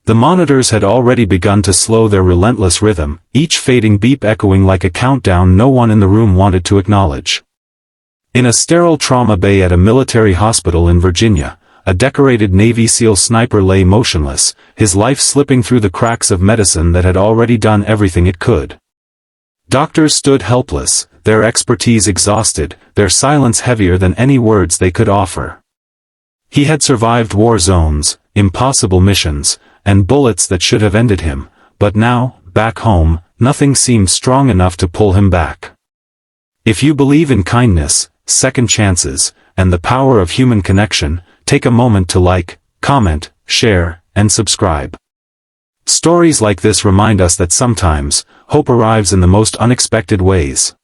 The monitors had already begun to slow their relentless rhythm, each fading beep echoing like a countdown no one in the room wanted to acknowledge. In a sterile trauma bay at a military hospital in Virginia, a decorated Navy SEAL sniper lay motionless, his life slipping through the cracks of medicine that had already done everything it could. Doctors stood helpless, their expertise exhausted, their silence heavier than any words they could offer. He had survived war zones, impossible missions, and bullets that should have ended him, but now, back home, nothing seemed strong enough to pull him back. If you believe in kindness, second chances, and the power of human connection, take a moment to like, comment, share, and subscribe. Stories like this remind us that sometimes, hope arrives in the most unexpected ways.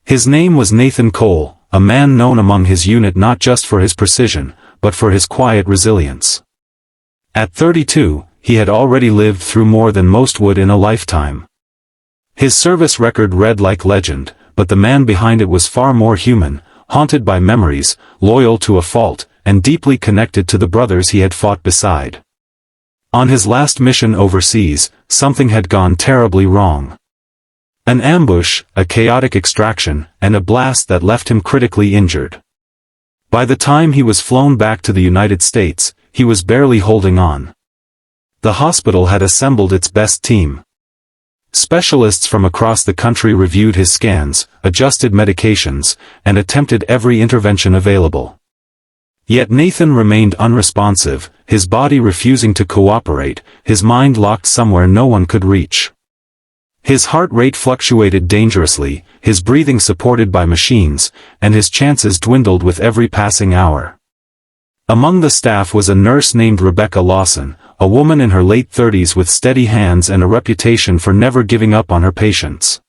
His name was Nathan Cole, a man known among his unit not just for his precision, but for his quiet resilience. At 32, he had already lived through more than most would in a lifetime. His service record read like legend, but the man behind it was far more human, haunted by memories, loyal to a fault, and deeply connected to the brothers he had fought beside. On his last mission overseas, something had gone terribly wrong. An ambush, a chaotic extraction, and a blast that left him critically injured. By the time he was flown back to the United States, he was barely holding on. The hospital had assembled its best team. Specialists from across the country reviewed his scans, adjusted medications, and attempted every intervention available. Yet Nathan remained unresponsive, his body refusing to cooperate, his mind locked somewhere no one could reach. His heart rate fluctuated dangerously, his breathing supported by machines, and his chances dwindled with every passing hour. Among the staff was a nurse named Rebecca Lawson, a woman in her late 30s with steady hands and a reputation for never giving up on her patients.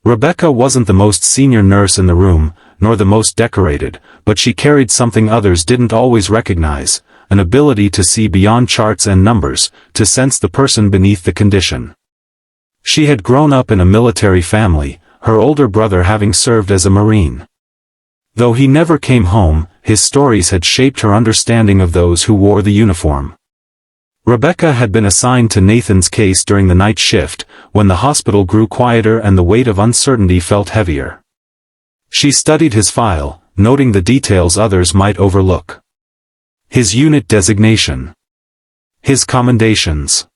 Rebecca wasn't the most senior nurse in the room, nor the most decorated, but she carried something others didn't always recognize, an ability to see beyond charts and numbers, to sense the person beneath the condition. She had grown up in a military family, her older brother having served as a Marine. Though he never came home, his stories had shaped her understanding of those who wore the uniform. Rebecca had been assigned to Nathan's case during the night shift, when the hospital grew quieter and the weight of uncertainty felt heavier. She studied his file, noting the details others might overlook. His unit designation. His commendations.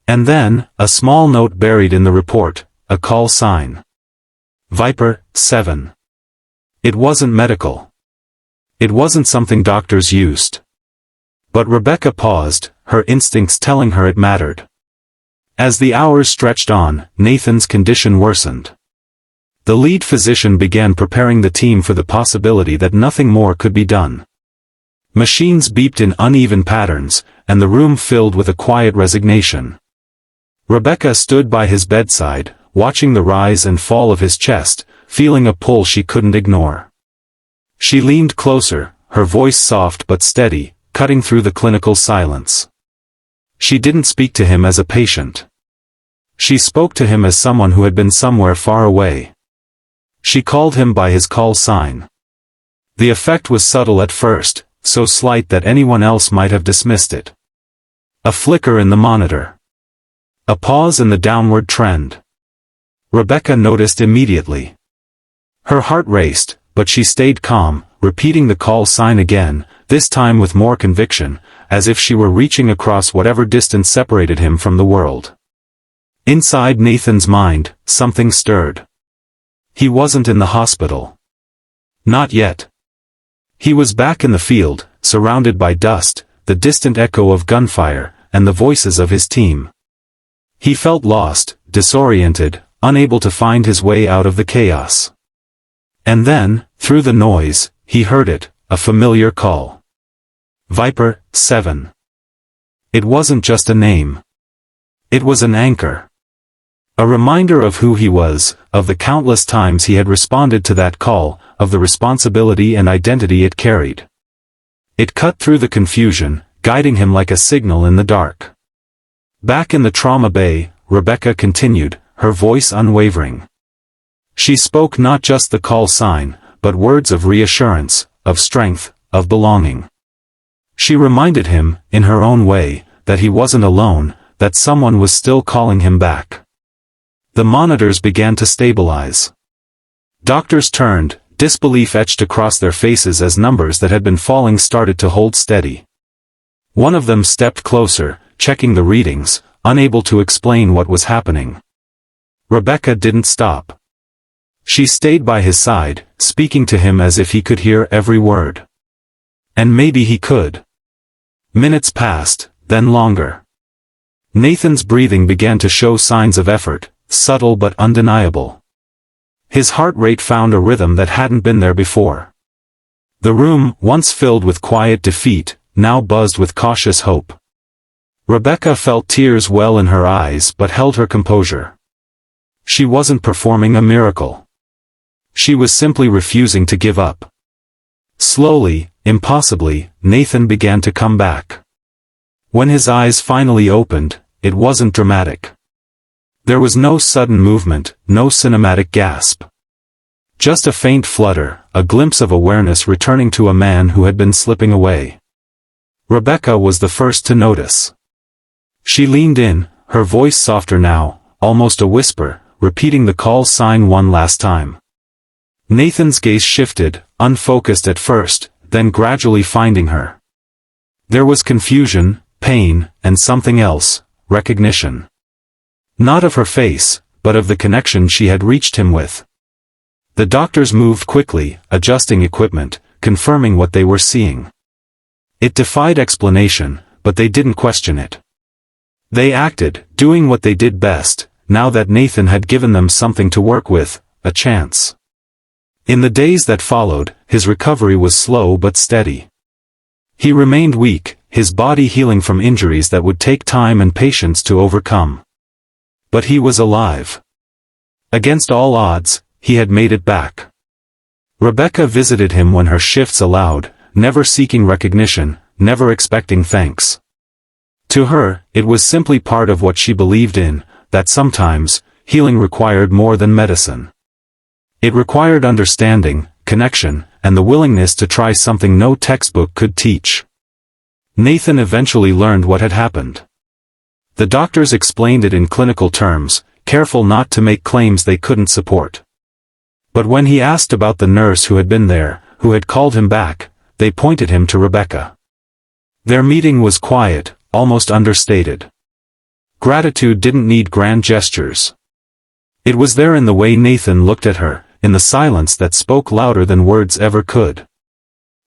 And then, a small note buried in the report, a call sign. Viper, 7. It wasn't medical. It wasn't something doctors used. But Rebecca paused, her instincts telling her it mattered. As the hours stretched on, Nathan's condition worsened. The lead physician began preparing the team for the possibility that nothing more could be done. Machines beeped in uneven patterns, and the room filled with a quiet resignation. Rebecca stood by his bedside, watching the rise and fall of his chest, feeling a pull she couldn't ignore. She leaned closer, her voice soft but steady, cutting through the clinical silence. She didn't speak to him as a patient. She spoke to him as someone who had been somewhere far away. She called him by his call sign. The effect was subtle at first, so slight that anyone else might have dismissed it. A flicker in the monitor. A pause in the downward trend. Rebecca noticed immediately. Her heart raced, but she stayed calm, repeating the call sign again, this time with more conviction, as if she were reaching across whatever distance separated him from the world. Inside Nathan's mind, something stirred. He wasn't in the hospital. Not yet. He was back in the field, surrounded by dust, the distant echo of gunfire, and the voices of his team. He felt lost, disoriented, unable to find his way out of the chaos. And then, through the noise, he heard it, a familiar call. Viper, 7. It wasn't just a name. It was an anchor. A reminder of who he was, of the countless times he had responded to that call, of the responsibility and identity it carried. It cut through the confusion, guiding him like a signal in the dark. Back in the trauma bay, Rebecca continued, her voice unwavering. She spoke not just the call sign, but words of reassurance, of strength, of belonging. She reminded him, in her own way, that he wasn't alone, that someone was still calling him back. The monitors began to stabilize. Doctors turned, disbelief etched across their faces as numbers that had been falling started to hold steady. One of them stepped closer, checking the readings, unable to explain what was happening. Rebecca didn't stop. She stayed by his side, speaking to him as if he could hear every word. And maybe he could. Minutes passed, then longer. Nathan's breathing began to show signs of effort, subtle but undeniable. His heart rate found a rhythm that hadn't been there before. The room, once filled with quiet defeat, now buzzed with cautious hope. Rebecca felt tears well in her eyes but held her composure. She wasn't performing a miracle. She was simply refusing to give up. Slowly, impossibly, Nathan began to come back. When his eyes finally opened, it wasn't dramatic. There was no sudden movement, no cinematic gasp. Just a faint flutter, a glimpse of awareness returning to a man who had been slipping away. Rebecca was the first to notice. She leaned in, her voice softer now, almost a whisper, repeating the call sign one last time. Nathan's gaze shifted, unfocused at first, then gradually finding her. There was confusion, pain, and something else, recognition. Not of her face, but of the connection she had reached him with. The doctors moved quickly, adjusting equipment, confirming what they were seeing. It defied explanation, but they didn't question it. They acted, doing what they did best, now that Nathan had given them something to work with, a chance. In the days that followed, his recovery was slow but steady. He remained weak, his body healing from injuries that would take time and patience to overcome. But he was alive. Against all odds, he had made it back. Rebecca visited him when her shifts allowed, never seeking recognition, never expecting thanks. To her, it was simply part of what she believed in, that sometimes, healing required more than medicine. It required understanding, connection, and the willingness to try something no textbook could teach. Nathan eventually learned what had happened. The doctors explained it in clinical terms, careful not to make claims they couldn't support. But when he asked about the nurse who had been there, who had called him back, they pointed him to Rebecca. Their meeting was quiet, almost understated. Gratitude didn't need grand gestures. It was there in the way Nathan looked at her, in the silence that spoke louder than words ever could.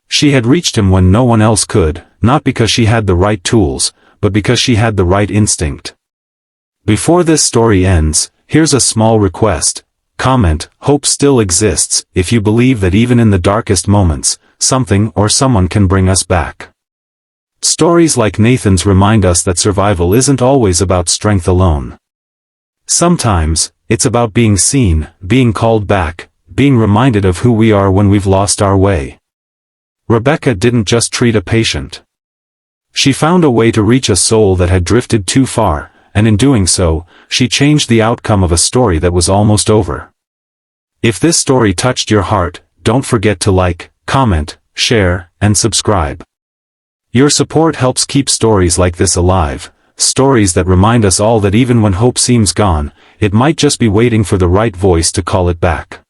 She had reached him when no one else could, not because she had the right tools, but because she had the right instinct. Before this story ends, here's a small request. Comment, hope still exists, if you believe that even in the darkest moments, something or someone can bring us back. Stories like Nathan's remind us that survival isn't always about strength alone. Sometimes, it's about being seen, being called back, being reminded of who we are when we've lost our way. Rebecca didn't just treat a patient. She found a way to reach a soul that had drifted too far, and in doing so, she changed the outcome of a story that was almost over. If this story touched your heart, don't forget to like, comment, share, and subscribe. Your support helps keep stories like this alive, stories that remind us all that even when hope seems gone, it might just be waiting for the right voice to call it back.